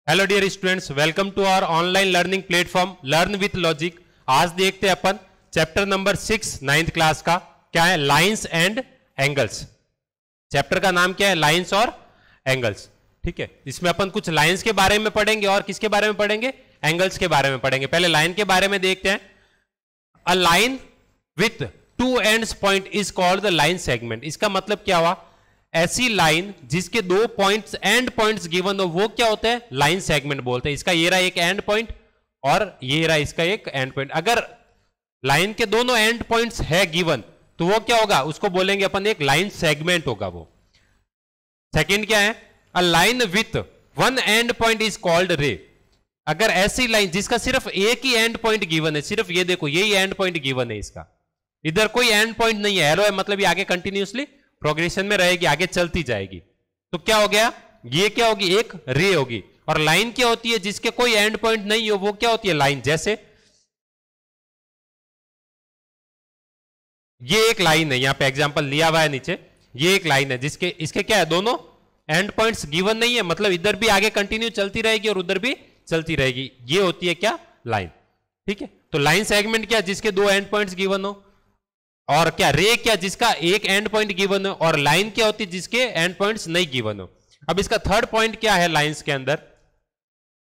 Hello dear students, welcome to our online learning platform learn with logic. आज देखते हैं अपन chapter number 6 9th class का। क्या है? Lines and angles. चैप्टर का नाम क्या है? लाइंस और एंगल्स। ठीक है, इसमें अपन कुछ लाइंस के बारे में पढ़ेंगे और किसके बारे में पढ़ेंगे? एंगल्स के बारे में पढ़ेंगे। पहले लाइन के बारे में देखते हैं। A line with two ends point is called the line segment. इसका मतलब क्या हुआ? ऐसी लाइन जिसके दो पॉइंट्स एंड पॉइंट्स गिवन हो वो क्या होते हैं? लाइन सेगमेंट बोलते हैं। इसका ये रहा एक एंड पॉइंट और ये रहा इसका एक एंड पॉइंट। अगर लाइन के दोनों एंड पॉइंट्स है गिवन तो वो क्या होगा? उसको बोलेंगे अपन एक लाइन सेगमेंट होगा वो। सेकंड क्या है? A line with one and point is called रे। अगर ऐसी लाइन जिसका सिर्फ एक ही एंड पॉइंट गिवन है, सिर्फ ये देखो यही एंड पॉइंट गिवन है, इसका इधर कोई एंड पॉइंट नहीं है, एरो है, मतलब ये आगे कंटिन्यूअसली प्रोग्रेशन में रहेगी, आगे चलती जाएगी, तो क्या हो गया? ये क्या होगी? एक रे होगी। और लाइन क्या होती है? जिसके कोई एंड पॉइंट नहीं हो वो क्या होती है? लाइन। जैसे ये एक लाइन है, यहां पे एग्जांपल लिया हुआ है नीचे, ये एक लाइन है जिसके इसके क्या है? दोनों एंड पॉइंट्स गिवन नहीं है, मतलब इधर भी आगे कंटिन्यू चलती रहेगी और उधर भी चलती रहेगी। ये होती है क्या? लाइन। ठीक है, तो लाइन सेगमेंट क्या? जिसके दो एंड पॉइंट्स गिवन हो। और क्या? रे क्या? जिसका एक एंड पॉइंट गिवन हो। और लाइन क्या होती है? जिसके एंड पॉइंट्स नहीं गिवन हो। अब इसका थर्ड पॉइंट क्या है लाइंस के अंदर?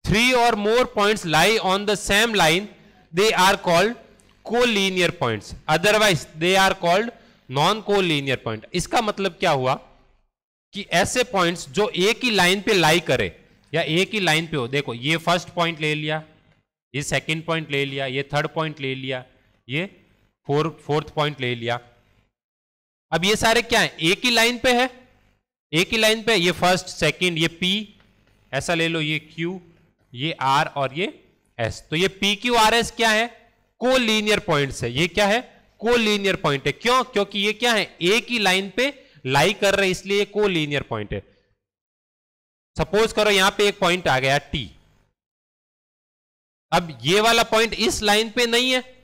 3 और more points lie on the same line, they are called collinear points, otherwise they are called non collinear point. इसका मतलब क्या हुआ कि ऐसे पॉइंट्स जो एक ही लाइन पे लाई करे या एक ही लाइन पे हो, देखो ये फर्स्ट पॉइंट ले लिया, ये सेकंड पॉइंट ले लिया, ये थर्ड पॉइंट ले लिया, ये फोर्थ पॉइंट ले लिया। अब ये सारे क्या है? एक ही लाइन पे है, एक ही लाइन पे। ये फर्स्ट, सेकंड, ये P ऐसा ले लो, ये Q, ये R और ये S। तो ये PQRS क्या है? कोलीनियर पॉइंट्स है। ये क्या है? कोलीनियर पॉइंट है। क्यों? क्योंकि ये क्या है? एक ही लाइन पे लाई कर रहे, इसलिए कोलीनियर पॉइंट है। सपोज करो यहां पे एक पॉइंट आ गया T। अब ये वाला पॉइंट इस लाइन पे नहीं है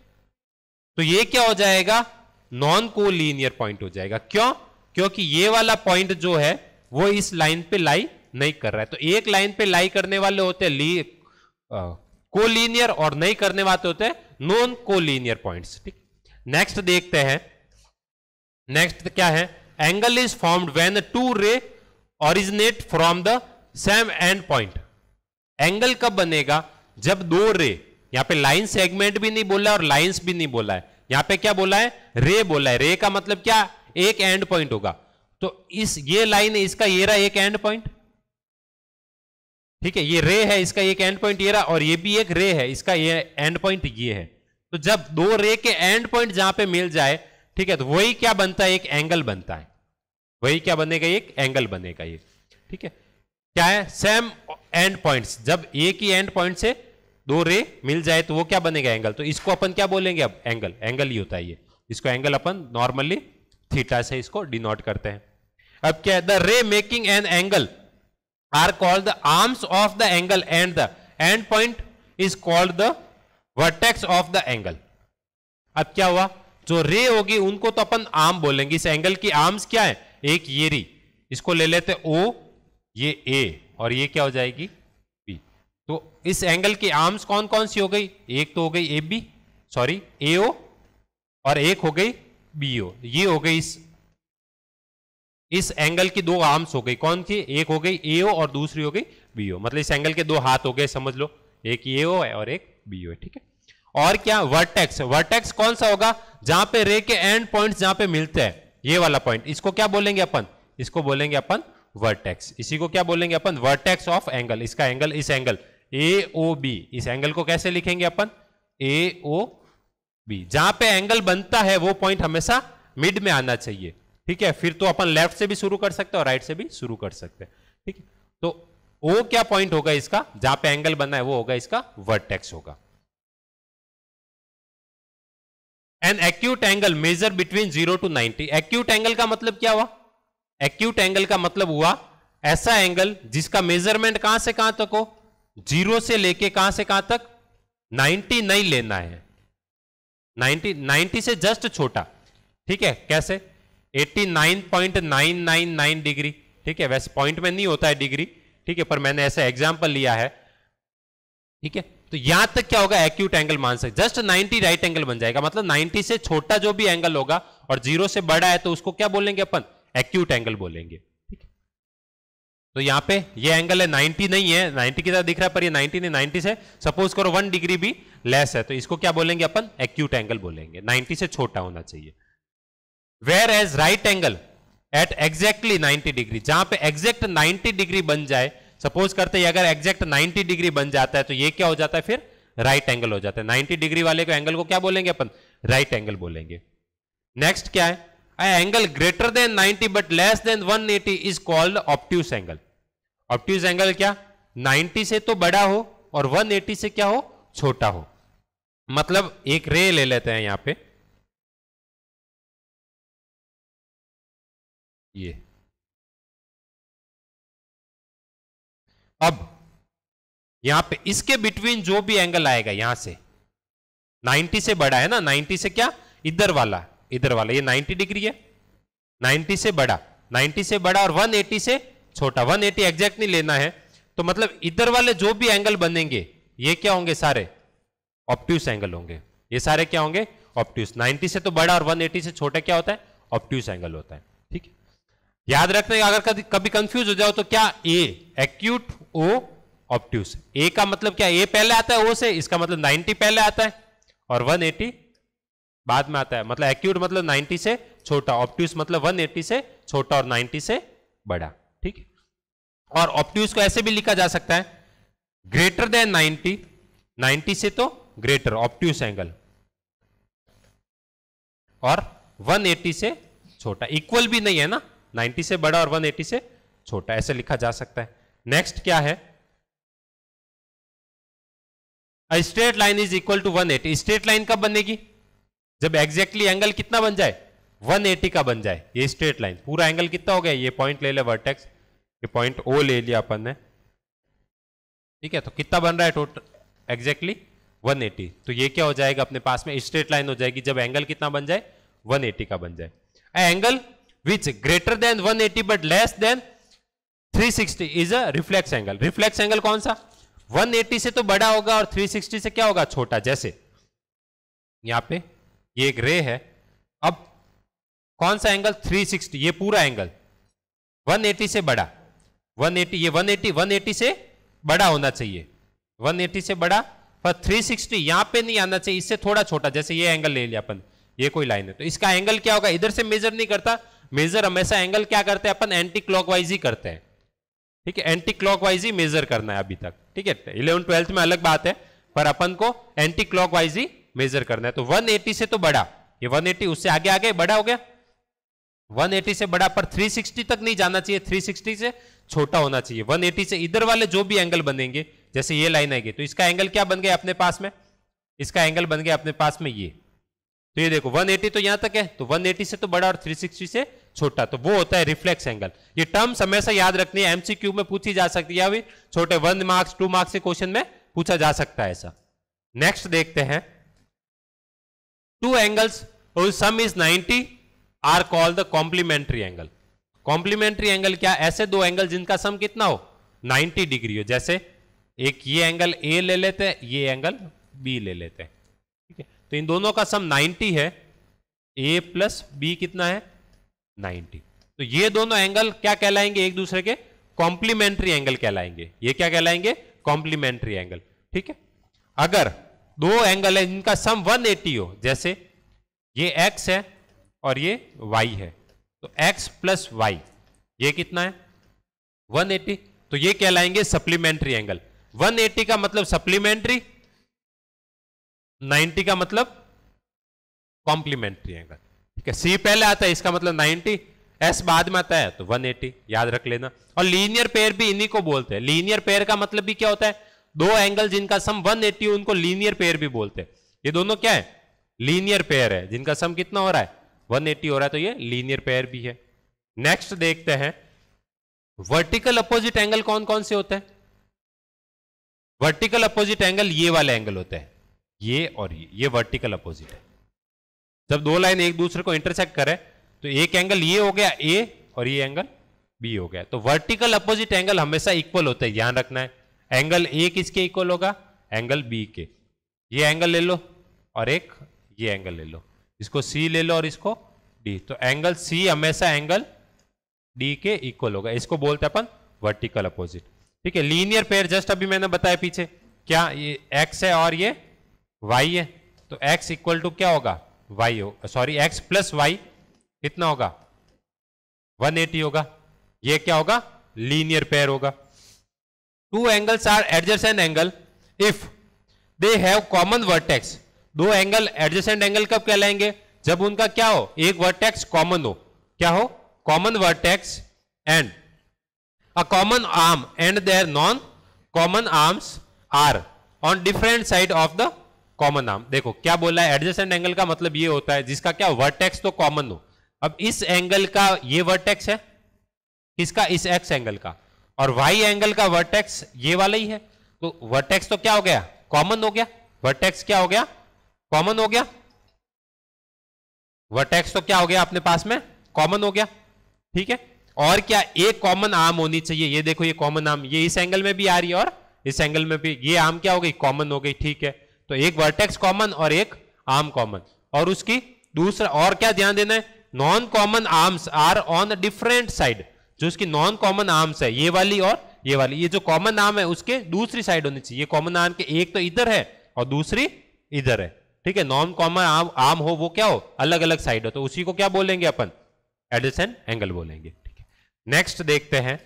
तो ये क्या हो जाएगा? नॉन कोलीनियर पॉइंट हो जाएगा। क्यों? क्योंकि ये वाला पॉइंट जो है वो इस लाइन पे लाई नहीं कर रहा है। तो एक लाइन पे लाई करने वाले होते हैं कोलीनियर और नहीं करने वाले होते हैं नॉन कोलीनियर पॉइंट्स। ठीक, नेक्स्ट देखते हैं। नेक्स्ट क्या है? Angle is formed when two ray originate from the same end point. Angle कब बनेगा? जब दो रे, यहां पे लाइन सेगमेंट भी नहीं बोला और लाइंस भी नहीं बोला है, यहां पे क्या बोला है? रे बोला है। रे का मतलब क्या? एक एंड पॉइंट होगा। तो ये लाइन है, इसका ये रहा एक एंड पॉइंट। ठीक है, ये रे है, इसका एक एंड पॉइंट ये रहा, और ये भी एक रे है, इसका ये एंड पॉइंट ये है। तो जब दो रे के एंड पॉइंट जहां पे मिल जाए, ठीक है, तो वही क्या बनता है? एक एंगल बनता है। वही क्या बनेगा? एक एंगल बनेगा ये। ठीक है, क्या है? Same and points. जब एक ही एंड पॉइंट से दो रे मिल जाए तो वो क्या बनेगा? एंगल। तो इसको अपन क्या बोलेंगे? अब एंगल, एंगल ही होता है ये। इसको एंगल अपन नॉर्मली थीटा से इसको डिनोट करते हैं। अब क्या है? The ray making an angle are called the arms of the angle and the end point is called the vertex of the angle. अब क्या हुआ? जो रे होगी उनको तो अपन आर्म बोलेंगे। इस एंगल की आर्म्स क्या है? एक ये री, इसको ले लेते O, ये A और ये क्या हो जाएगी? B। तो इस एंगल की आर्म्स कौन कौन सी हो गई? एक तो हो गई AO और एक हो गई BO। ये हो गई इस एंगल की दो आर्म्स हो गई। कौन सी? एक हो गई AO और दूसरी हो गई BO। मतलब इस एंगल के दो हाथ हो गए, समझ लो, एक AO है और एक BO है। ठीक है, और क्या? वर्टेक्स। वर्टेक्स कौन सा होगा? जहां पे रे के एंड पॉइंट्स जहां पे मिलते हैं, ये वाला पॉइंट, इसको क्या बोलेंगे अपन? इसको बोलेंगे अपन वर्टेक्स। इसी को क्या बोलेंगे अपन? Vertex of angle. इसका एंगल, इस एंगल AOB, इस एंगल को कैसे लिखेंगे अपन? AOB। जहां पे एंगल बनता है वो पॉइंट हमेशा मिड में आना चाहिए। ठीक है, फिर तो अपन लेफ्ट से भी शुरू कर सकते हैं और राइट से भी शुरू कर सकते हैं। ठीक है, तो O क्या पॉइंट होगा इसका? जहां पे एंगल बना है वो होगा इसका वर्टेक्स होगा। An acute angle measure between 0 to 90। Acute angle का मतलब क्या हुआ? एक्यूट एंगल का मतलब हुआ ऐसा एंगल जिसका मेजरमेंट कहां से कहां तक हो? 0 से लेके कहां से कहां तक? 90 नहीं लेना है, 90 से जस्ट छोटा। ठीक है, कैसे? 89.999 डिग्री। ठीक है, वैसे पॉइंट में नहीं होता है डिग्री, ठीक है, पर मैंने ऐसा एग्जाम्पल लिया है, ठीक है। तो यहां तक क्या होगा, एक्यूट एंगल मान सकते, जस्ट 90 राइट एंगल बन जाएगा, मतलब 90 से छोटा जो भी एंगल होगा और 0 से बड़ा है तो उसको क्या बोलेंगे अपन, एक्यूट एंगल बोलेंगे, ठीक है। तो यहां पे ये एंगल है 90 नहीं है, 90 की तरह दिख रहा है पर ये 90 नहीं, 90 से सपोज करो 1 डिग्री भी लेस है तो इसको क्या बोलेंगे अपन, एक्यूट एंगल बोलेंगे, 90 से छोटा होना चाहिए। Whereas right angle at exactly 90 degree, जहां पे एग्जैक्ट 90 डिग्री बन जाए, सपोज करते हैं अगर एग्जैक्ट 90 डिग्री बन जाता है तो ये क्या हो जाता है, फिर राइट एंगल हो जाता है। 90 डिग्री वाले को एंगल को क्या बोलेंगे अपन, राइट एंगल बोलेंगे। नेक्स्ट क्या है, angle greater than 90 but less than 180 is called obtuse angle. Obtuse angle क्या, 90 से तो बड़ा हो और 180 से क्या हो, छोटा हो। मतलब एक रे ले लेते हैं यहां पे, ये अब यहां पे इसके बिटवीन जो भी एंगल आएगा यहां से 90 से बड़ा है ना, 90 से क्या, इधर वाला ये 90 डिग्री है, 90 से बड़ा, 90 से बड़ा और 180 से छोटा, 180 एग्जैक्ट नहीं लेना है, तो मतलब इधर वाले जो भी एंगल बनेंगे ये क्या होंगे, सारे ऑब्ट्यूस एंगल होंगे। ये सारे क्या होंगे, ऑब्ट्यूस। 90 से तो बड़ा और 180 से छोटा क्या होता है, ऑब्ट्यूस एंगल होता है, ठीक है। याद रखने, अगर कभी कंफ्यूज हो जाओ तो क्या, ए एक्यूट, ओ ऑब्ट्यूस। ए का मतलब क्या, ए पहले आता है ओ से, इसका मतलब 90 पहले आता है और 180 बाद में आता है, मतलब एक्यूट मतलब 90 से छोटा, ऑब्ट्यूस मतलब 180 से छोटा और 90 से बड़ा, ठीक है। और ऑब्ट्यूस को ऐसे भी लिखा जा सकता है, ग्रेटर देन 90, 90 से तो ग्रेटर ऑब्ट्यूस एंगल, और 180 से छोटा, इक्वल भी नहीं है ना, 90 से बड़ा और 180 से छोटा, ऐसे लिखा जा सकता है। नेक्स्ट क्या है, straight line is equal to 180। Straight line कब बनेगी, जब एग्जैक्टली एंगल कितना बन जाए, 180 का बन जाए। ये स्ट्रेट लाइन पूरा एंगल कितना हो गया, ये पॉइंट ले ले वर्टेक्स, ये पॉइंट ओ ले लिया अपन ने, ठीक है। तो कितना बन रहा है टोटल, एग्जैक्टली 180। तो ये क्या हो जाएगा अपने पास में, स्ट्रेट लाइन हो जाएगी जब एंगल कितना बन जाए, 180 का बन जाए। Angle which greater than 180 but less than 360 is a reflex angle. Reflex angle कौन सा, 180 से तो बड़ा होगा और 360 से क्या होगा, छोटा। जैसे यहां पे ये एक रे है, अब कौन सा एंगल, 360, ये पूरा एंगल 180 से बड़ा, 180, ये 180 से बड़ा होना चाहिए, 180 से बड़ा, पर 360 यहां पे नहीं आना चाहिए, इससे थोड़ा छोटा। जैसे ये एंगल ले लिया अपन, ये कोई लाइन है तो इसका एंगल क्या होगा, इधर से मेजर नहीं करता, मेजर हमेशा एंगल क्या करते हैं अपन, एंटी क्लॉकवाइज ही करते हैं, ठीक है। एंटी क्लॉकवाइज ही मेजर करना है अभी तक, ठीक है। 11th 12th में अलग बात है, पर अपन को एंटी क्लॉकवाइज ही मेजर करना है। तो 180 से तो बड़ा, ये 180 उससे आगे आगे बड़ा हो गया, 180 से बड़ा, पर 360 तक नहीं जाना चाहिए, 360 से छोटा होना चाहिए। 180 से इधर वाले जो भी एंगल बनेंगे, जैसे ये लाइन आएगी तो इसका एंगल क्या बन गया अपने पास में, इसका एंगल बन गया अपने पास में ये। तो ये देखो 180 तो यहां तक है, तो 180 से तो बड़ा और 360 से छोटा, तो वो होता है रिफ्लेक्स एंगल। ये टर्म्स हमेशा याद रखनी है, एमसीक्यू में पूछी जा सकती है, या फिर छोटे 1 मार्क्स 2 मार्क्स के क्वेश्चन में पूछा जा सकता है ऐसा। नेक्स्ट देखते हैं, two angles sum is 90 are called the complementary angle. Complementary angle क्या, ऐसे दो एंगल जिनका सम कितना हो, 90 डिग्री हो। जैसे एक ये एंगल ए ले लेते हैं, ये एंगल बी ले लेते हैं, ठीक है। तो इन दोनों का सम 90 है, ए प्लस बी कितना है, 90। तो ये दोनों एंगल क्या कहलाएंगे, एक दूसरे के कॉम्प्लीमेंट्री एंगल कहलाएंगे। ये क्या कहलाएंगे, कॉम्प्लीमेंट्री एंगल, ठीक है। अगर दो एंगल है जिनका सम 180 हो, जैसे ये x है और ये y है, तो x प्लस वाई ये कितना है, 180, तो ये कहलाएंगे सप्लीमेंट्री एंगल। 180 का मतलब सप्लीमेंट्री, 90 का मतलब कॉम्प्लीमेंट्री एंगल, ठीक है। C पहले आता है, इसका मतलब 90, S बाद में आता है तो 180, याद रख लेना। और लीनियर पेयर भी इन्हीं को बोलते हैं। लीनियर पेयर का मतलब भी क्या होता है, दो एंगल जिनका सम 180 उनको लीनियर पेयर भी बोलते हैं। ये दोनों क्या है, लीनियर पेयर है, जिनका सम कितना हो रहा है, 180 हो रहा है, तो ये लीनियर पेयर भी है। नेक्स्ट देखते हैं, वर्टिकल अपोजिट एंगल कौन कौन से होते हैं। वर्टिकल अपोजिट एंगल ये वाले एंगल होते हैं, ये और ये वर्टिकल अपोजिट है। जब दो लाइन एक दूसरे को इंटरसेक्ट करे तो एक एंगल ये हो गया ए और ये एंगल बी हो गया। तो वर्टिकल अपोजिट एंगल हमेशा इक्वल होते हैं, ध्यान रखना है। एंगल ए किसके इक्वल होगा? एंगल बी के। ये एंगल ले लो और एक ये एंगल ले लो, इसको सी ले लो और इसको डी। तो एंगल सी हमेशा एंगल डी के इक्वल होगा, इसको बोलते हैं अपन वर्टिकल अपोजिट। ठीक है, लीनियर पेयर जस्ट अभी मैंने बताया पीछे, क्या ये एक्स है और ये वाई है, तो एक्स इक्वल टू क्या होगा? वाई हो, सॉरी एक्स प्लस वाई कितना होगा? 180 होगा। ये क्या होगा? लीनियर पेयर होगा। Two angles are adjacent angle if they have common vertex. दो एंगल एडजेसेंट एंगल कब कहलाएंगे? जब उनका क्या हो? एक वर्टेक्स कॉमन हो। क्या हो? Common vertex and a common arm and their non common arms are on different side of the common arm. देखो क्या बोला है, एडजेसेंट एंगल का मतलब ये होता है जिसका क्या वर्टेक्स तो कॉमन हो। अब इस एंगल का ये वर्टेक्स है किसका? इस एक्स एंगल का, और वाई एंगल का वर्टेक्स ये वाला ही है। तो वर्टेक्स तो क्या हो गया? कॉमन हो गया। वर्टेक्स क्या हो गया? कॉमन हो गया। वर्टेक्स तो क्या हो गया अपने पास में? कॉमन हो गया। ठीक है, और क्या? एक कॉमन आर्म होनी चाहिए। ये देखो ये कॉमन आर्म, ये इस एंगल में भी आ रही है और इस एंगल में भी। ये आर्म क्या हो गई? कॉमन हो गई। ठीक है, तो एक वर्टेक्स कॉमन और एक आर्म कॉमन, और उसकी दूसरा और क्या ध्यान देना है? Non common arms are on different side. जो उसकी नॉन कॉमन आर्म्स है ये वाली और ये वाली, ये जो कॉमन आर्म है उसके दूसरी साइड होनी चाहिए। कॉमन आर्म के एक तो इधर है और दूसरी इधर है। ठीक है, नॉन कॉमन आर्म हो वो क्या हो? अलग अलग साइड हो, तो उसी को क्या बोलेंगे अपन? एडजेसेंट एंगल बोलेंगे। ठीक है, नेक्स्ट देखते हैं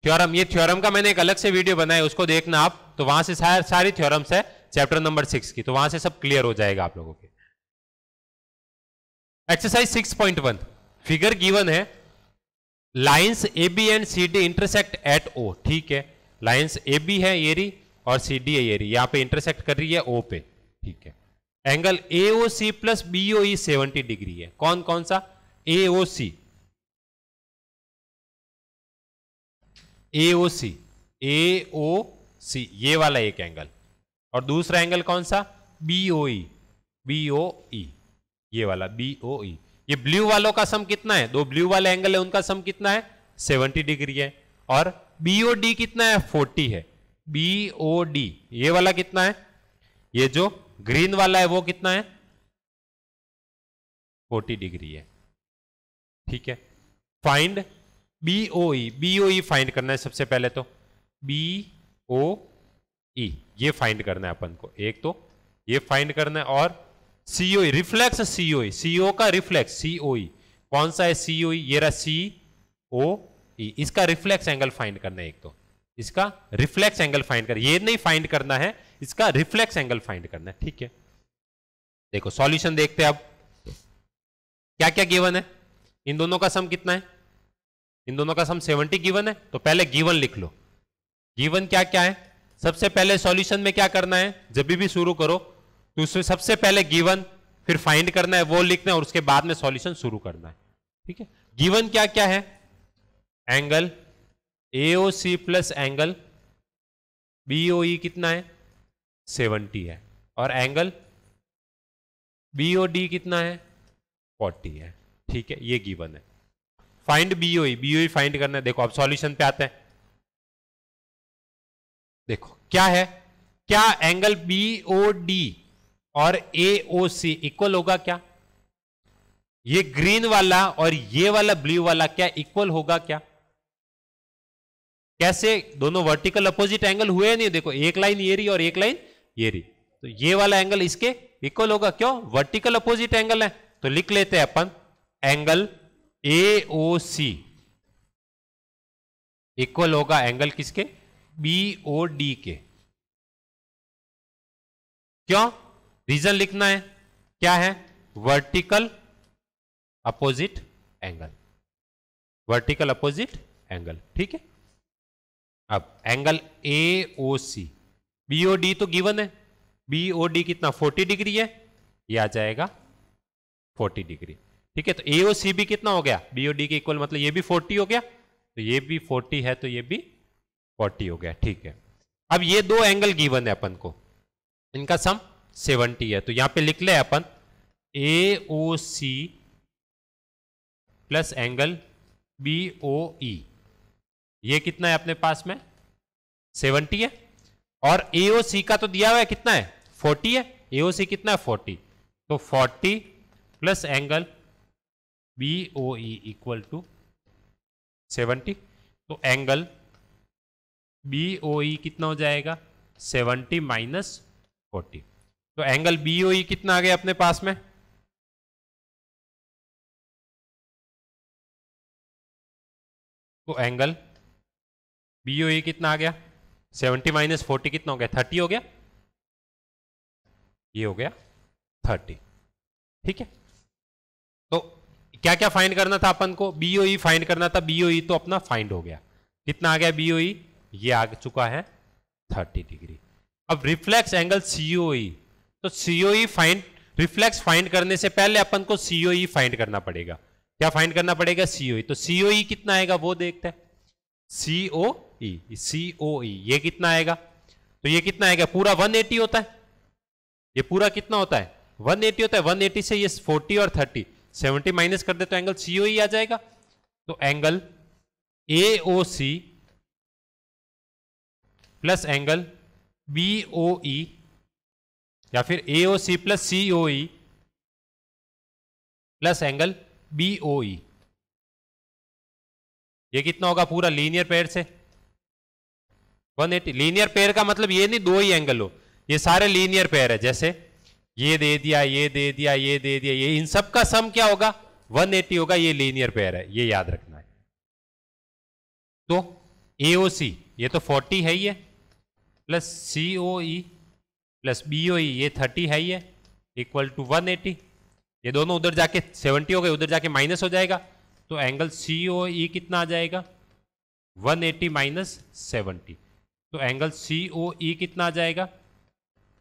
थ्योरम। ये थ्योरम का मैंने एक अलग से वीडियो बनाया, उसको देखना आप, तो वहां से सारी थ्योरम्स है चैप्टर नंबर 6 की, तो वहां से सब क्लियर हो जाएगा आप लोगों के। एक्सरसाइज 6.1 फिगर गिवन है, lines A B and C D intersect at O. ठीक है, लाइंस ए बी है ये रही और सी डी है ये रही, यहां पे इंटरसेक्ट कर रही है ओ पे। ठीक है, angle A O C plus B O E 70 degree है। कौन कौन सा? ए ओ सी, ए ओ सी, ए ओ सी ये वाला एक एंगल, और दूसरा एंगल कौन सा? बी ओ ई, बी ओ ई ये वाला बी ओ ई। ये ब्लू वालों का सम कितना है? दो ब्लू वाले एंगल है उनका सम कितना है? 70 डिग्री है। और बी ओ डी कितना है? 40 है। बी ओ डी ये वाला कितना है? ये जो ग्रीन वाला है वो कितना है? 40 डिग्री है। ठीक है, फाइंड बी ओ ई। बी ओ ई फाइंड करना है सबसे पहले, तो बी ओ ई ये फाइंड करना है अपन को। एक तो ये फाइंड करना है, और सीओई रिफ्लेक्स सीओई, सीओ का रिफ्लेक्स सीओई कौन सा है? सीओई ये रहा सी ओ ई, इसका रिफ्लेक्स एंगल फाइंड करना है। एक तो इसका रिफ्लेक्स एंगल फाइंड कर, ये नहीं फाइंड करना है, इसका रिफ्लेक्स एंगल फाइंड करना है। ठीक है, देखो सॉल्यूशन देखते हैं अब क्या क्या गिवन है। इन दोनों का सम कितना है? इन दोनों का सम 70 गिवन है, तो पहले गिवन लिख लो। गिवन क्या क्या है? सबसे पहले सॉल्यूशन में क्या करना है? जब भी शुरू करो तो उसमें सबसे पहले गिवन, फिर फाइंड करना है, वो लिखना है, और उसके बाद में सॉल्यूशन शुरू करना है। ठीक है, गिवन क्या क्या है? Angle AOC plus angle BOE कितना है? 70 है, और एंगल बीओडी कितना है? 40 है। ठीक है, ये गिवन है। फाइंड बीओई, बीओई फाइंड करना है। देखो अब सॉल्यूशन पे आते हैं। देखो क्या है, क्या एंगल बीओडी और एओसी इक्वल होगा? क्या ये ग्रीन वाला और ये वाला ब्लू वाला क्या इक्वल होगा? क्या कैसे? दोनों वर्टिकल अपोजिट एंगल हुए नहीं। देखो एक लाइन ये रही और एक लाइन ये रही, तो ये वाला एंगल इसके इक्वल होगा। क्यों? वर्टिकल अपोजिट एंगल है। तो लिख लेते हैं अपन एंगल एओसी इक्वल होगा एंगल किसके? बीओडी के। क्यों? रीजन लिखना है, क्या है? Vertical opposite angle, vertical opposite angle. ठीक है, अब एंगल एओसी, बीओडी तो गिवन है, बीओडी कितना? 40 डिग्री है, ये आ जाएगा 40 डिग्री। ठीक है, तो एओसी भी कितना हो गया? बीओडी के इक्वल, मतलब ये भी 40 हो गया, तो ये भी 40 है, तो ये भी 40 हो गया। ठीक है, अब ये दो एंगल गिवन है अपन को, इनका सम 70 है, तो यहां पे लिख ले अपन AOC प्लस एंगल BOE, ये कितना है अपने पास में 70 है, और AOC का तो दिया हुआ है कितना है 40 है, AOC कितना है 40, तो 40 plus angle BOE equal to 70, तो एंगल BOE कितना हो जाएगा 70 माइनस 40, तो एंगल BOE कितना आ गया अपने पास में, तो एंगल BOE कितना आ गया 70 माइनस 40 कितना हो गया 30 हो गया, ये हो गया 30। ठीक है, तो क्या क्या फाइंड करना था अपन को, BOE फाइंड करना था, BOE तो अपना फाइंड हो गया, कितना आ गया BOE, ये आ चुका है 30 डिग्री। अब रिफ्लेक्स एंगल COE, तो COE फाइंड, रिफ्लेक्स फाइंड करने से पहले अपन को COE फाइंड करना पड़ेगा, क्या फाइंड करना पड़ेगा COE, तो COE कितना आएगा वो देखते हैं, COE ये कितना आएगा, तो ये कितना आएगा पूरा 180 होता है, ये पूरा कितना होता है 180 होता है, 180 से ये 40 और 30 70 माइनस कर दे तो एंगल COE आ जाएगा, तो angle AOC plus angle BOE या फिर AOC plus COE plus angle BOE, ये कितना होगा पूरा लीनियर पेयर से 180, लीनियर पेयर का मतलब ये नहीं दो ही एंगल हो, ये सारे लीनियर पेयर है, जैसे ये दे दिया ये दे दिया ये दे दिया, ये इन सब का सम क्या होगा 180 होगा, ये लीनियर पेयर है, ये याद रखना है। तो AOC ये तो 40 है ही है, प्लस COE प्लस BOE ये 30 है ही है, इक्वल टू 180, ये दोनों उधर जाके 70 हो गए, उधर जाके माइनस हो जाएगा, तो एंगल COE कितना आ जाएगा 180 माइनस 70, तो एंगल COE कितना आ जाएगा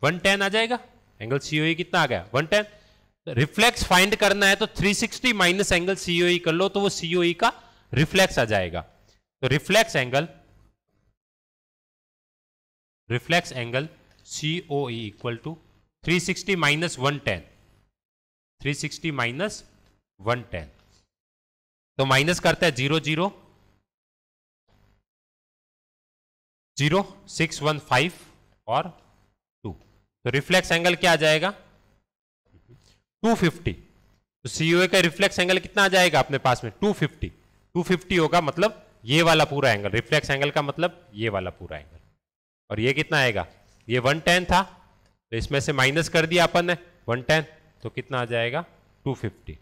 110 आ जाएगा, एंगल COE कितना आ गया 110। रिफ्लेक्स फाइंड करना है तो 360 माइनस एंगल COE कर लो, तो वो COE का रिफ्लेक्स आ जाएगा, तो reflex angle COE equal to 360 minus 110, 360 minus 110, तो माइनस करता है 0 0 0 615 और 2, तो रिफ्लेक्स एंगल क्या आ जाएगा 250, तो COE का रिफ्लेक्स एंगल कितना आ जाएगा अपने पास में 250, 250 होगा, मतलब ये वाला पूरा एंगल, रिफ्लेक्स एंगल का मतलब ये वाला पूरा एंगल, और ये कितना आएगा, ये 110 था तो इसमें से माइनस कर दिया अपन ने 110, तो कितना आ जाएगा 250,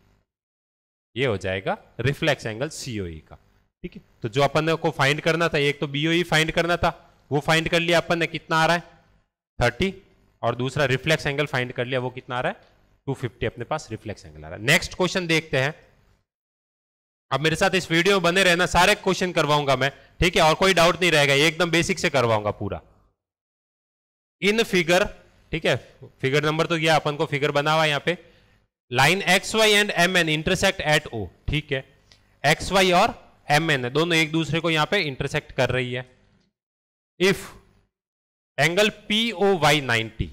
ये हो जाएगा रिफ्लेक्स एंगल COE का। ठीक है, तो जो अपन को फाइंड करना था, एक तो BOE फाइंड करना था, वो फाइंड कर लिया अपन ने, कितना आ रहा है 30, और दूसरा रिफ्लेक्स एंगल फाइंड कर लिया, वो कितना आ रहा है 250 अपने पास रिफ्लेक्स एंगल आ रहा है। नेक्स्ट क्वेश्चन देखते हैं, अब मेरे साथ इस वीडियो में बने रहना, सारे क्वेश्चन करवाऊंगा मैं, ठीक है, और कोई डाउट नहीं रहेगा, एकदम बेसिक से करवाऊंगा पूरा। इन फिगर, ठीक है, फिगर नंबर तो यह अपन को फिगर बना हुआ है यहाँ पे, line XY and MN intersect at O, ठीक है, XY और MN है दोनों एक दूसरे को यहां पे इंटरसेक्ट कर रही है। इफ एंगल POY 90,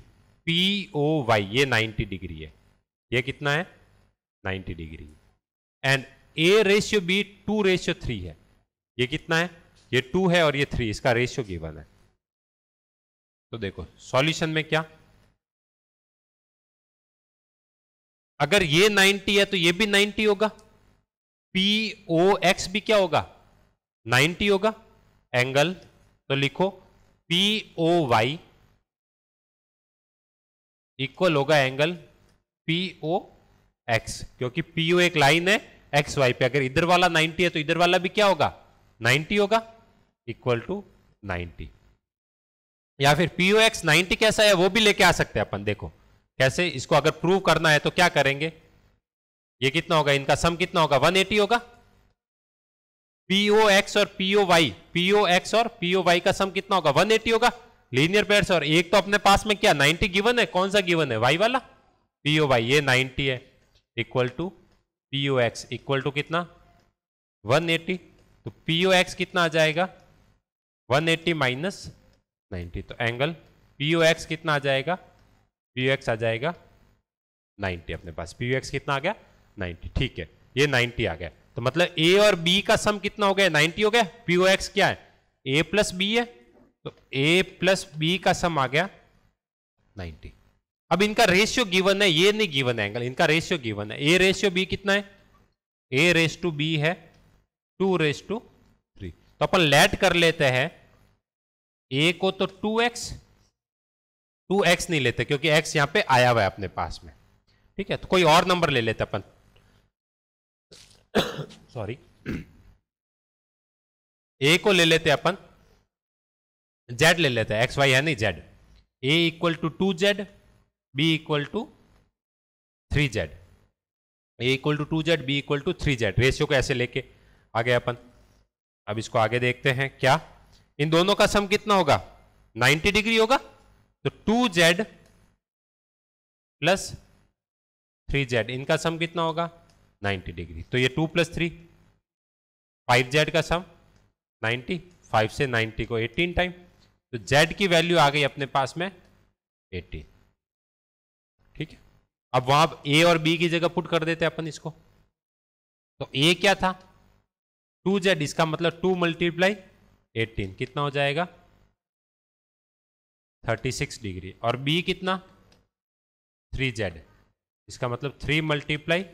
POY ये 90 डिग्री है, ये कितना है 90 डिग्री, एंड A/B 2/3 है, ये कितना है, ये 2 है और ये 3, इसका रेशियो गिवन है। तो देखो सॉल्यूशन में क्या, अगर ये 90 है तो ये भी 90 होगा, POX भी क्या होगा 90 होगा, एंगल तो लिखो POY इक्वल होगा एंगल POX, क्योंकि PO एक लाइन है XY पे, अगर इधर वाला 90 है तो इधर वाला भी क्या होगा 90 होगा, इक्वल टू 90। या फिर POX 90 कैसा है वो भी लेके आ सकते हैं अपन, देखो कैसे, इसको अगर प्रूव करना है तो क्या करेंगे, ये कितना होगा, इनका सम कितना होगा 180 होगा, POX और POY, POX और POY का सम कितना होगा 180 होगा, लीनियर पेयर से, और एक तो अपने पास में क्या 90 गिवन है, कौन सा गिवन है Y वाला, POY ये 90 है, equal to POX equal to कितना 180, तो POX कितना आ जाएगा 180 माइनस 90, तो एंगल POX कितना आ जाएगा, POX आ जाएगा 90 अपने पास, POX कितना आ गया 90, ठीक है, ये 90 आ गया, तो मतलब ए और बी का सम कितना हो गया? 90 हो गया। पी ओ एक्स क्या है? ए प्लस बी है, तो ए प्लस बी का सम आ गया 90। अब इनका रेशियो गिवन है, ये नहीं गिवन है एंगल, इनका रेशियो गिवन है। ए रेशियो बी कितना है? ए रेस टू बी है 2:3। तो अपन लेट कर लेते हैं ए को तो 2x नहीं लेते क्योंकि x यहां पे आया हुआ है अपने पास में, ठीक है। तो कोई और नंबर ले लेते अपन सॉरी, ए को ले लेते अपन z ले लेते हैं, x y है नहीं z। a equal to 2z, b equal to 3z, a equal to 2z, b equal to 3z। Ratio को ऐसे लेके आगे अपन, अब इसको आगे देखते हैं क्या इन दोनों का सम कितना होगा? 90 डिग्री होगा। तो 2z प्लस 3z इनका सम कितना होगा? 90 डिग्री। तो ये 2 + 3 5z का सम 90, 5 से 90 को 18 टाइम, तो z की वैल्यू आ गई अपने पास में 18, ठीक है। अब वहां a और b की जगह पुट कर देते हैं अपन इसको। तो a क्या था? 2z, इसका मतलब 2 × 18 कितना हो जाएगा? 36 डिग्री। और b कितना? 3z, इसका मतलब 3 ×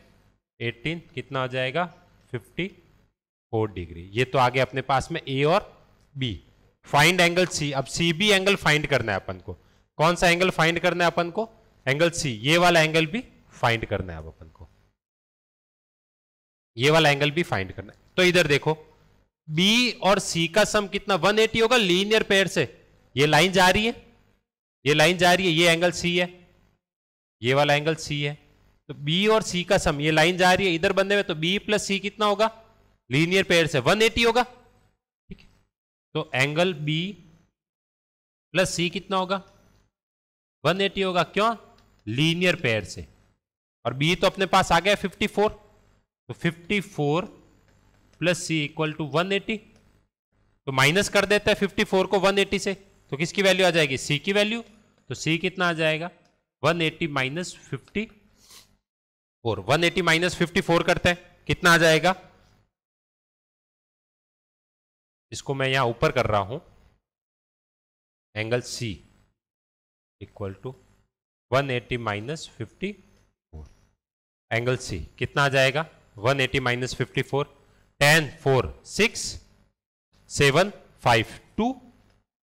18 कितना हो जाएगा? 54 डिग्री। ये तो आगे अपने पास में a और b। Find angle c। अब सी बी एंगल फाइंड करना है अपन को। कौन सा एंगल फाइंड करना है अपन को? Angle c। ये वाला एंगल भी फाइंड करना है अब अपन को, ये वाला एंगल भी फाइंड करना है। तो इधर देखो b और c का सम कितना? 180 होगा लीनियर पेयर से। ये लाइन जा रही है, ये लाइन जा रही है, ये एंगल c है, ये वाला एंगल c है। तो b और c का सम, ये लाइन जा रही है इधर बंदे में, तो b + c कितना होगा? लीनियर पेयर से 180 होगा, ठीक है। तो एंगल b + c कितना होगा? 180 होगा। क्यों? लीनियर पेयर से। और b तो अपने पास आ गया 54, तो 54 + c = 180। तो माइनस कर देते हैं 54 को 180 से, तो किसकी वैल्यू आ जाएगी? c की वैल्यू। तो c कितना आ जाएगा? 180 - 54। 180 - 54 करते हैं, कितना आ जाएगा? इसको मैं यहां ऊपर कर रहा हूं। Angle c = 180 - 54। एंगल c कितना आ जाएगा? 180 - 54, 10 4 6 7 5 2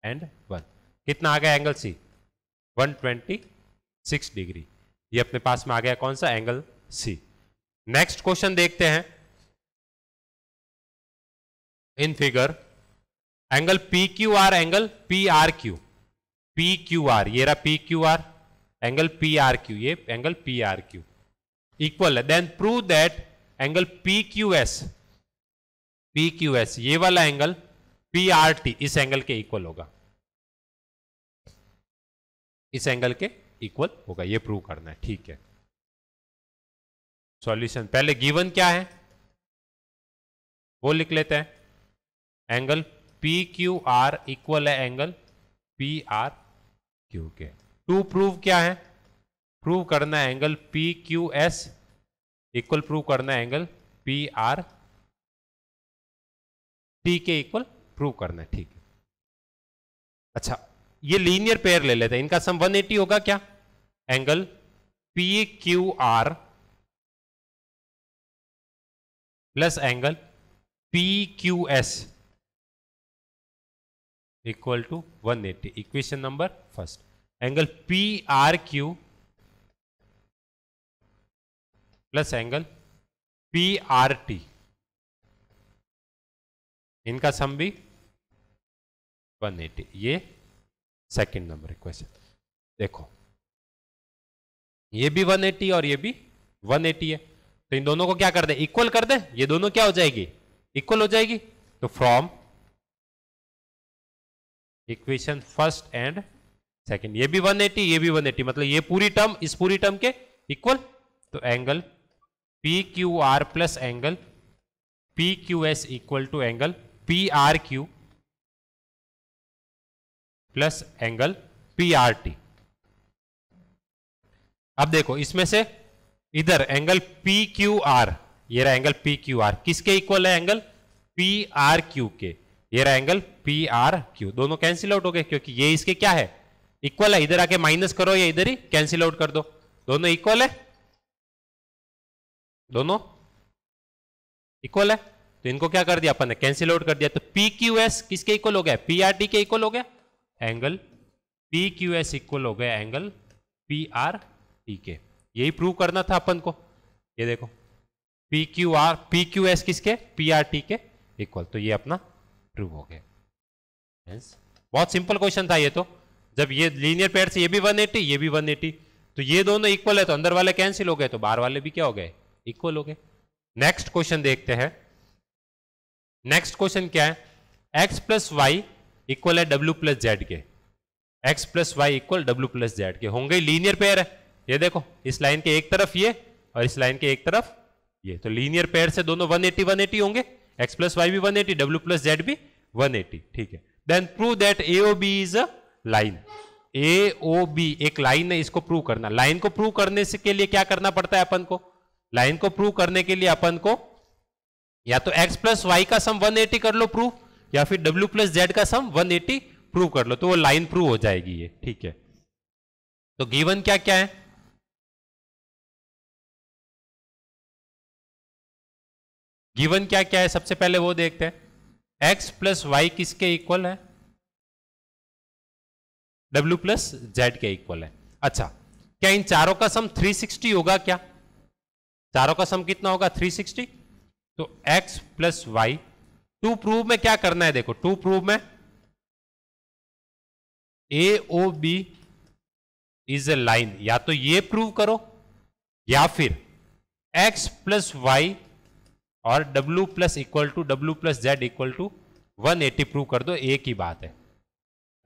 एंड 1, कितना आ गया एंगल c? 126 डिग्री। ये अपने पास में आ गया कौन सा? Angle c। नेक्स्ट क्वेश्चन देखते हैं। In figure angle PQR, angle PRQ। PQR, ये रहा PQR, एंगल PRQ, ये एंगल PRQ इक्वल है। Then prove that angle PQS, ये वाला एंगल PRT इस एंगल के इक्वल होगा, इस एंगल के इक्वल होगा। ये प्रूव करना है, ठीक है। सॉल्यूशन, पहले गिवन क्या है वो लिख लेते हैं। एंगल PQR इक्वल है एंगल PRQ के। टू प्रूव क्या है? प्रूव करना है एंगल PQS इक्वल, प्रूव करना है एंगल PRT के इक्वल प्रूव करना है, ठीक है। अच्छा, ये लीनियर पेयर ले लेते हैं, इनका सम 180 होगा क्या? Angle PQR plus angle PQS equal to 180। Equation number first. Angle PRQ plus angle PRT, इनका सम भी 180। ये सेकंड नंबर इक्वेशन। देखो ये भी 180 और ये भी 180 है, तो इन दोनों को क्या कर दे? इक्वल कर दे। ये दोनों क्या हो जाएगी? इक्वल हो जाएगी। तो from equation first and second, ये भी 180, ये भी 180, मतलब ये पूरी टर्म इस पूरी टर्म के इक्वल। तो angle PQR plus angle PQS equal to angle PRQ plus angle PRT। अब देखो इसमें से इधर एंगल PQR ये रहा एंगल पी क्यू आर, किसके इक्वल है? एंगल पी आर क्यू के। ये रहा एंगल पी आर क्यू, दोनों कैंसिल आउट हो गए क्योंकि ये इसके क्या है? इक्वल है। इधर आके माइनस करो या इधर ही कैंसिल आउट कर दो, दोनों इक्वल है, दोनों इक्वल है। तो इनको क्या कर दिया अपन ने? कैंसिल आउट कर दिया। तो पी क्यू एस किसके इक्वल हो गया? पी आर टी के इक्वल हो गया। Angle P Q S equal हो गया एंगल पी आर टी के। यही प्रूव करना था अपन को। ये देखो पी क्यू एस किसके? पी आर टी के इक्वल। तो ये अपना प्रूव हो गया। बहुत सिंपल क्वेश्चन था ये तो। जब ये लीनियर पेयर से ये भी 180 ये भी 180, तो ये दोनों इक्वल है तो अंदर वाले कैंसिल हो गए, तो बाहर वाले भी क्या हो गए? इक्वल हो गए। नेक्स्ट क्वेश्चन देखते हैं। नेक्स्ट क्वेश्चन क्या है? x प्लस वाई इक्वल है डब्ल्यू प्लस जेड के। x plus Y equal W plus Z के होंगे, लीनियर पेयर है। ये देखो इस लाइन के एक तरफ ये और इस लाइन के एक तरफ ये, तो लीनियर पेयर से दोनों 180 180 होंगे। x प्लस वाई भी 180, डब्ल्यू प्लस जेड भी 180, ठीक है। Then prove that AOB is a line. AOB एक लाइन है, इसको प्रूव करना। लाइन को प्रूव करने से के लिए क्या करना पड़ता है अपन को? लाइन को प्रूव करने के लिए अपन को या तो x प्लस वाई का सम 180 कर लो प्रूव, या फिर w प्लस जेड का सम 180 प्रूव कर लो, तो वो लाइन प्रूव हो जाएगी ये, ठीक है। तो गिवन क्या क्या है? गिवन क्या क्या है सबसे पहले वो देखते हैं। x प्लस वाई किसके इक्वल है? w प्लस जेड के इक्वल है। अच्छा, क्या इन चारों का सम 360 होगा? क्या चारों का सम कितना होगा? 360। तो x plus Y, to prove में क्या करना है? देखो टू प्रूव में AOB इज ए लाइन, या तो ये प्रूव करो या फिर x प्लस वाई और w plus equal to w plus Z equal to 180 prove कर दो, एक ही बात है।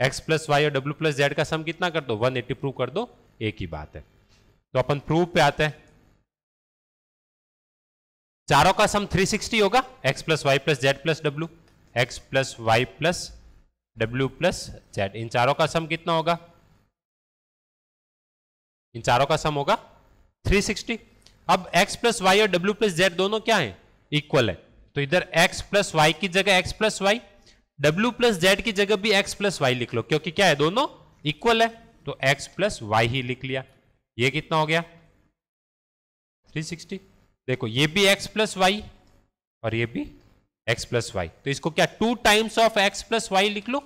x प्लस वाई और w प्लस जेड का सम कितना कर दो? 180 प्रूव कर दो, एक ही बात है। तो अपन प्रूव पे आते हैं। चारों का सम 360 होगा, x plus Y plus Z plus W, X plus Y plus W plus Z. इन चारों का सम कितना होगा? इन चारों का सम होगा 360। अब x प्लस वाई और w प्लस जेड दोनों क्या है? इक्वल है। तो इधर x प्लस वाई की जगह x plus Y, w plus Z की जगह भी x प्लस वाई लिख लो, क्योंकि क्या है? दोनों इक्वल है, तो x प्लस वाई ही लिख लिया। ये कितना हो गया? 360। देखो ये भी x प्लस वाई और ये भी x प्लस वाई, तो इसको क्या 2 times of x plus Y लिख लो,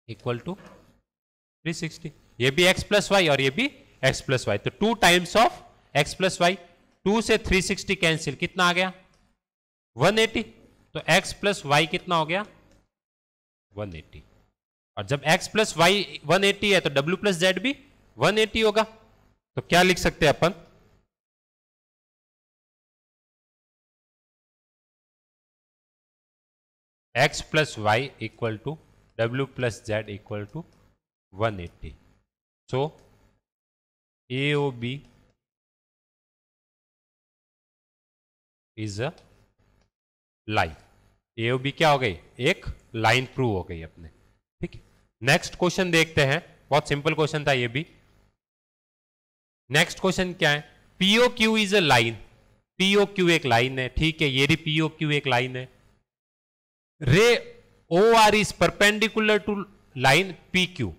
इक्वल टू 360। ये भी x प्लस वाई और ये भी x प्लस वाई, तो 2 times of x plus Y. 2 से 360 कैंसिल, कितना आ गया? 180। तो x प्लस वाई कितना हो गया? 180। और जब x प्लस वाई 180 है तो w प्लस जेड भी 180 होगा। तो क्या लिख सकते हैं अपन? x plus Y equal to w plus Z equal to 180। So AOB is a line. AOB क्या हो गई? एक लाइन प्रूव हो गई अपने, ठीक है। नेक्स्ट क्वेश्चन देखते हैं, बहुत सिंपल क्वेश्चन था ये भी। नेक्स्ट क्वेश्चन क्या है? POQ is a line. POQ एक लाइन है, ठीक है। ये भी POQ एक लाइन है। Ray OR is perpendicular to line PQ।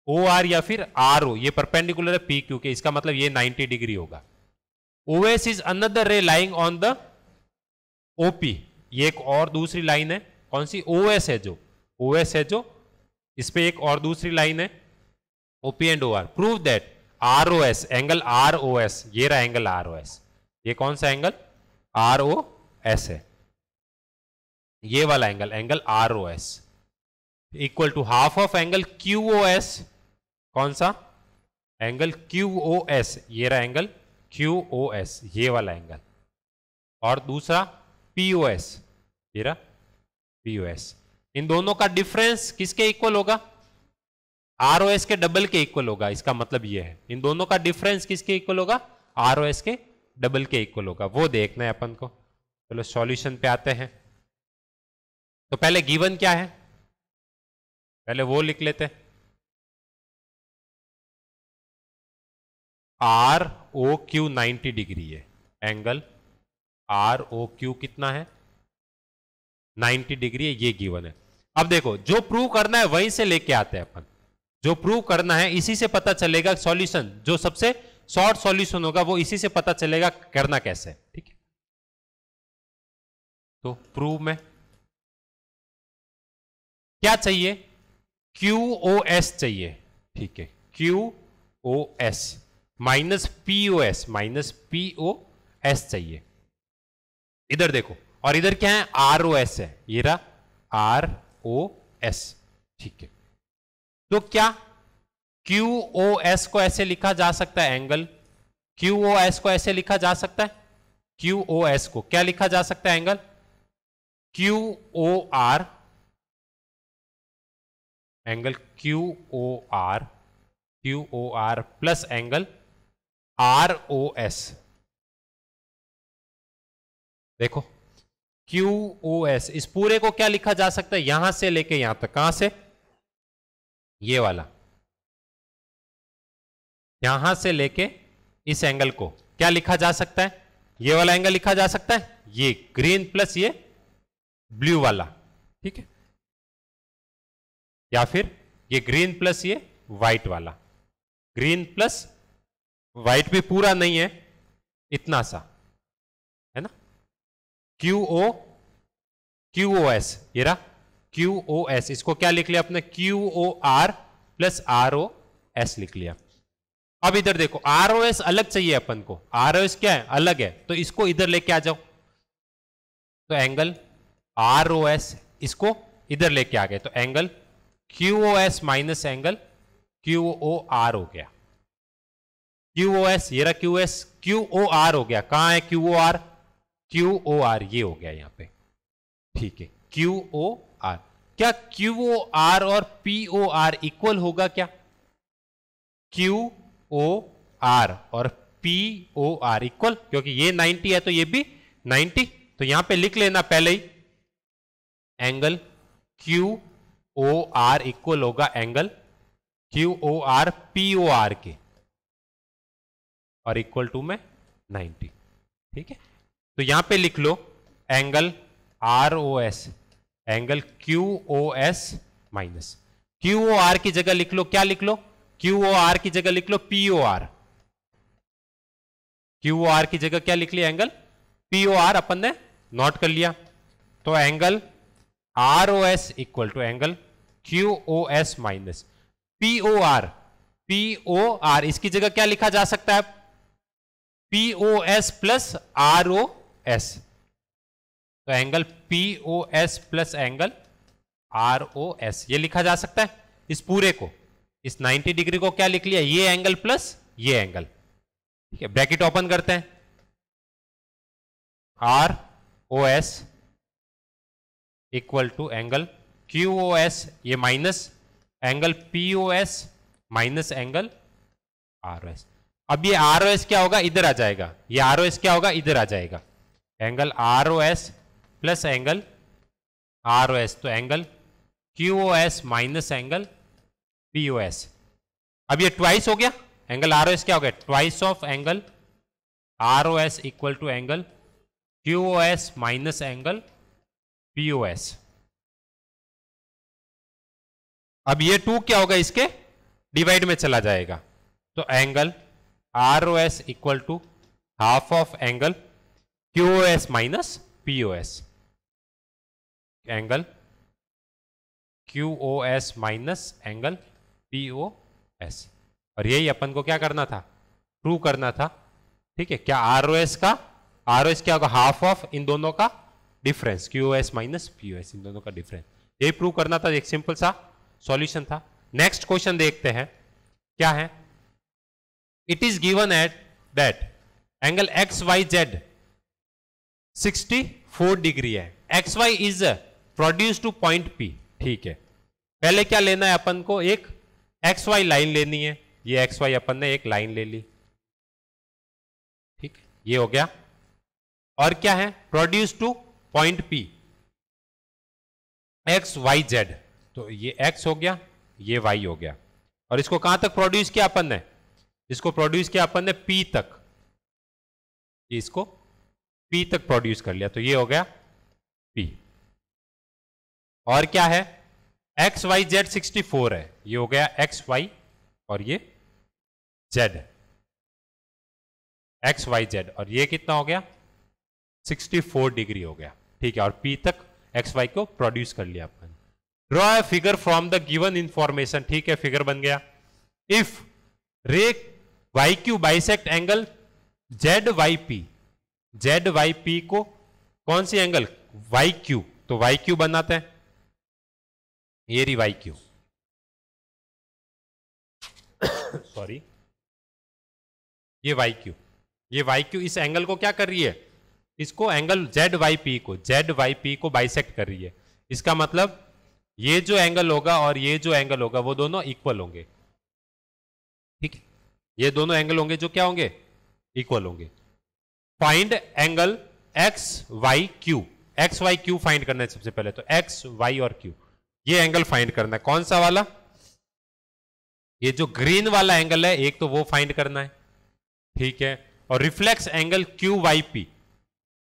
OR या फिर RO ये परपेंडिकुलर है PQ के, इसका मतलब ये 90 डिग्री होगा। OS इज अनदर रे लाइंग ऑन द OP। ये एक और दूसरी लाइन है, कौन सी? OS है जो, OS है जो, इस पे एक और दूसरी लाइन है OP and OR। Prove that ROS, angle ROS, ये रहा एंगल ROS। ये कौन सा एंगल? ROS है, ये वाला angle, angle ROS equal to half of angle QOS। कौन सा? एंगल QOS, ये रहा एंगल QOS, ये वाला एंगल। और दूसरा POS, ये रहा POS। इन दोनों का डिफरेंस किसके इक्वल होगा? ROS के डबल के इक्वल होगा। इसका मतलब ये है इन दोनों का डिफरेंस किसके इक्वल होगा? ROS के डबल के इक्वल होगा। वो देखना है अपन को। चलो सॉल्यूशन पे आते हैं। तो पहले गिवन क्या है, पहले वो लिख लेते हैं। ROQ 90 डिग्री है, एंगल आर ओ क्यू कितना है 90 डिग्री है, ये गिवन है। अब देखो जो प्रूव करना है वहीं से लेके आते हैं अपन, जो प्रूव करना है इसी से पता चलेगा सॉल्यूशन, जो सबसे शॉर्ट सॉल्यूशन होगा वो इसी से पता चलेगा करना कैसे है। ठीक है, तो प्रूव में क्या चाहिए, QoS चाहिए। ठीक है, QoS माइनस PoS चाहिए। इधर देखो, और इधर क्या है ROS है, ये रहा ROS। ठीक है, तो क्या QoS को ऐसे लिखा जा सकता है, एंगल QoS को ऐसे लिखा जा सकता है, QoS को क्या लिखा जा सकता है, angle QOR, angle QOR plus angle ROS। देखो QoS, इस पूरे को क्या लिखा जा सकता है, यहां से लेके यहां तक, कहां से, ये वाला, यहां से लेके इस एंगल को क्या लिखा जा सकता है, ये वाला एंगल लिखा जा सकता है, ये ग्रीन प्लस ये ब्लू वाला। ठीक है, या फिर ये ग्रीन प्लस ये व्हाइट वाला, ग्रीन प्लस व्हाइट भी पूरा नहीं है, इतना सा है ना, QoS, ये रहा QoS, इसको क्या लिख लिया अपने, QOR प्लस ROS लिख लिया। अब इधर देखो ROS अलग चाहिए अपन को, ROS क्या है, अलग है, तो इसको इधर लेके आ जाओ, तो एंगल ROS इसको इधर लेके आ गए, तो angle QoS minus angle QOR हो गया। QoS ये रहा QOR हो गया, कहां है QOR, ये हो गया यहां पे। ठीक है, QOR, क्या QOR और POR इक्वल होगा क्या, QOR और POR इक्वल, क्योंकि ये 90 है तो ये भी 90, तो यहां पे लिख लेना पहले ही, एंगल QOR इक्वल होगा एंगल QOR POR के, और इक्वल टू में 90। ठीक है, तो यहां पे लिख लो angle ROS, angle QoS minus QOR की जगह लिख लो, क्या लिख लो, QOR की जगह लिख लो POR, QOR की जगह क्या लिख लिया, एंगल POR अपन ने नोट कर लिया, तो angle ROS equal to angle QoS minus POR, इसकी जगह क्या लिखा जा सकता है, POS प्लस ROS, तो angle POS plus angle ROS ये लिखा जा सकता है। इस पूरे को, इस 90 डिग्री को क्या लिख लिया, ये एंगल प्लस ये एंगल। ठीक है, ब्रैकेट ओपन करते हैं, ROS equal to angle QoS, ये minus angle POS minus angle ROS। अब ये ROS क्या होगा, इधर आ जाएगा, ये ROS क्या होगा, इधर आ जाएगा, angle ROS plus angle ROS, तो angle QoS minus angle POS। अब ये ट्वाइस हो गया, एंगल ROS क्या हो गया, twice of angle ROS equal to angle QoS minus angle POS। अब ये 2 क्या होगा, इसके डिवाइड में चला जाएगा, तो angle ROS equal to half of angle QoS minus POS, angle QoS minus angle POS। और यही अपन को क्या करना था, प्रूव करना था। ठीक है, क्या ROS क्या होगा, हाफ ऑफ इन दोनों का डिफरेंस, QoS माइनस POS, इन दोनों का डिफरेंस, यही प्रूव करना था। एक सिंपल सा सॉल्यूशन था। नेक्स्ट क्वेश्चन देखते हैं क्या है। It is given at that angle XYZ 64 degree है, XY is produce two point P। ठीक है, पहले क्या लेना है अपन को, एक XY लाइन लेनी है, ये XY अपन ने एक लाइन ले ली। ठीक, ये हो गया। और क्या है, produce two point P XYZ, तो ये X हो गया, ये Y हो गया। और इसको कहां तक प्रोड्यूस किया अपन ने, इसको प्रोड्यूस किया अपन ने P तक, इसको P तक प्रोड्यूस कर लिया, तो ये हो गया P। और क्या है, एक्स वाई जेड 64 है, ये हो गया एक्स वाई और ये जेड, एक्स वाई जेड, और ये कितना हो गया 64 डिग्री हो गया, ठीक है। और P तक एक्स वाई को प्रोड्यूस कर लिया अपन। Draw a figure from the given information, ठीक है, फिगर बन गया। If ray Y Q bisect angle Z Y P, Z Y P को कौन सी एंगल वाई क्यू, तो वाई क्यू बनाते हैं, ये रही वाई क्यू सॉरी, ये वाई क्यू, ये वाई क्यू इस एंगल को क्या कर रही है, इसको एंगल जेड वाई पी को, जेड वाई पी को बाइसेक्ट कर रही है। इसका मतलब ये जो एंगल होगा और ये जो एंगल होगा वो दोनों इक्वल होंगे, ठीक है, ये दोनों एंगल होंगे जो क्या होंगे, इक्वल होंगे। Find angle X Y Q, X Y Q find करना है सबसे पहले, तो एक्स वाई और क्यू ये एंगल फाइंड करना है। कौन सा वाला, ये जो ग्रीन वाला एंगल है एक तो वो फाइंड करना है, ठीक है। और reflex angle Q Y P,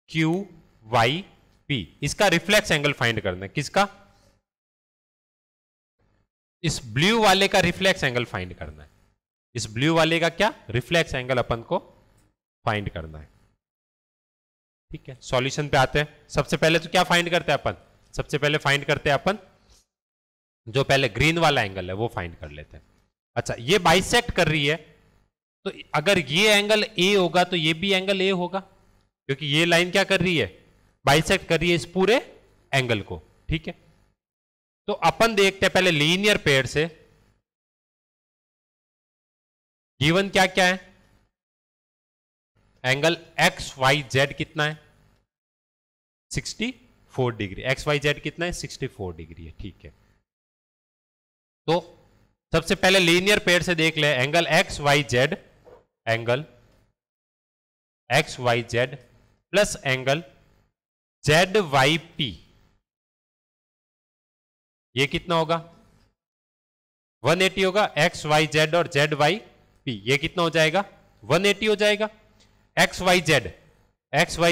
Q Y P, इसका रिफ्लेक्स एंगल फाइंड करना है, किसका, इस ब्लू वाले का रिफ्लेक्स एंगल फाइंड करना है, इस ब्लू वाले का क्या रिफ्लेक्स एंगल अपन को फाइंड करना है, ठीक है। सॉल्यूशन पे आते हैं। सबसे पहले तो क्या फाइंड करते हैं अपन, सबसे पहले फाइंड करते हैं अपन जो पहले ग्रीन वाला एंगल है वो फाइंड कर लेते हैं। अच्छा, ये बाइसेक्ट कर रही है, तो अगर ये एंगल ए होगा तो ये भी एंगल ए होगा, क्योंकि ये लाइन क्या कर रही है, बाइसेक्ट कर रही है इस पूरे एंगल को, ठीक है। तो अपन देखते हैं पहले लीनियर पेयर से, गिवन क्या क्या है, एंगल एक्स वाई जेड कितना है 64 डिग्री, एक्स वाई जेड कितना है 64 डिग्री है, ठीक है। तो सबसे पहले लीनियर पेयर से देख ले, angle X Y Z, angle X Y Z plus angle Z Y P, ये कितना होगा 180 होगा, एक्स वाई जेड और जेड वाई पी ये कितना हो जाएगा 180 हो जाएगा। एक्स वाई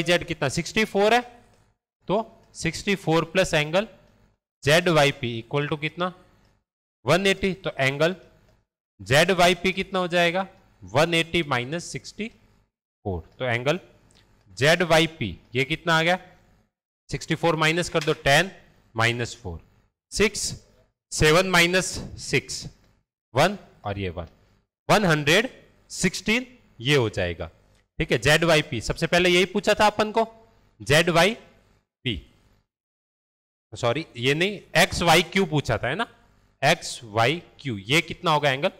जेड कितना 64 है, तो 64 plus angle Z Y P equal to कितना 180, तो एंगल जेड वाई पी कितना हो जाएगा 180 माइनस 64, तो एंगल जेड वाई पी ये कितना आ गया 64 माइनस कर दो 10 माइनस 4 6 7 माइनस 6 1 और ये 1 116 ये हो जाएगा, ठीक है। जेड वाई पी सबसे पहले यही पूछा था अपन को, जेड वाई पी, सॉरी ये नहीं एक्स वाई क्यू पूछा था, है ना, एक्स वाई क्यू ये कितना होगा एंगल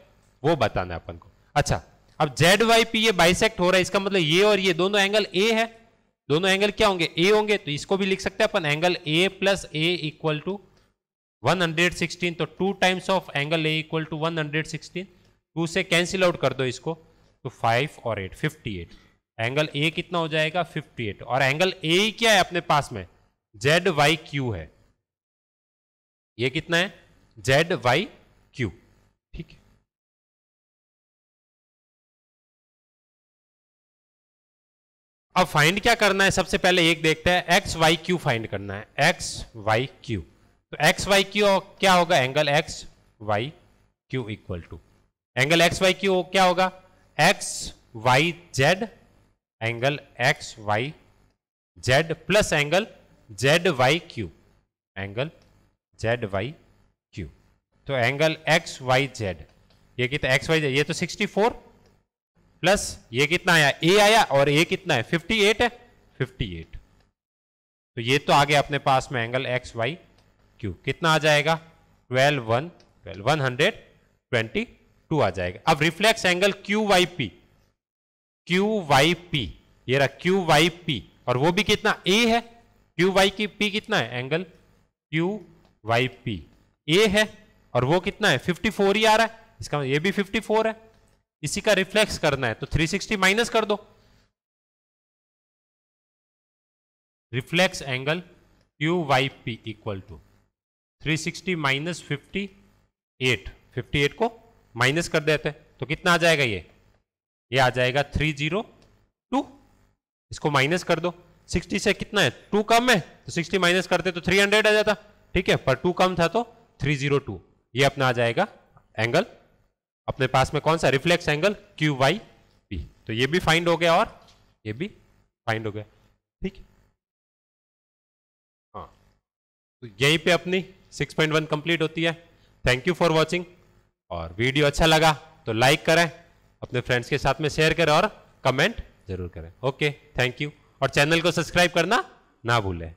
वो बताना है अपन को। अच्छा, अब जेड वाई पी ये बाइसेक्ट हो रहा है, इसका मतलब ये और ये दोनों एंगल ए है, दोनों एंगल क्या होंगे ए होंगे, तो इसको भी लिख सकते हैं अपन angle A plus A equal to 116, तो 2 times of angle A equal to 116, 2 से कैंसिल आउट कर दो इसको, तो 5 और 8 58, एंगल ए कितना हो जाएगा 58, और एंगल ए क्या है अपने पास में जेड वाई क्यू है, ये कितना है जेड वाई क्यू, ठीक है। अब फाइंड क्या करना है, सबसे पहले एक देखते हैं एक्स वाई क्यू फाइंड करना है, एक्स वाई क्यू, तो एक्स वाई क्यू क्या होगा angle X Y Q equal to angle X Y Q क्या होगा X Y Z, angle X Y Z plus angle Z Y Q, angle Z Y Q, तो angle X Y Z ये कितना x Y Z, ये तो 64 plus ये कितना आया ए आया, और ए कितना है 58 है 58, तो ये तो आ गया अपने पास में एंगल एक्स वाई क्यू, कितना आ जाएगा 122 आ जाएगा। अब reflex angle Q Y P, ये रहा क्यू वाई पी, और वो भी कितना ए है, क्यू वाई की पी कितना है angle Q Y P A है, और वो कितना है 54 ही आ रहा है, इसका ये भी 54 है, इसी का रिफ्लेक्स करना है, तो 360 माइनस कर दो, reflex angle Q Y P equal to 360 minus 58 को माइनस कर देते हैं, तो कितना आ जाएगा ये आ जाएगा 302, इसको माइनस कर दो, 60 से कितना है 2 कम है तो 60 माइनस करते तो 300 आ जाता, ठीक है, पर 2 कम था तो 302। ये अपना आ जाएगा एंगल अपने पास में कौन सा रिफ्लेक्स एंगल QYP। तो ये भी फाइंड हो गया और ये भी फाइंड हो गया, ठीक है। हाँ, तो यहीं पे अपनी 6.1 कंप्लीट होती है। थैंक यू फॉर वॉचिंग, और वीडियो अच्छा लगा तो लाइक करें, अपने फ्रेंड्स के साथ में शेयर करें और कमेंट जरूर करें। ओके, थैंक यू, और चैनल को सब्सक्राइब करना ना भूलें।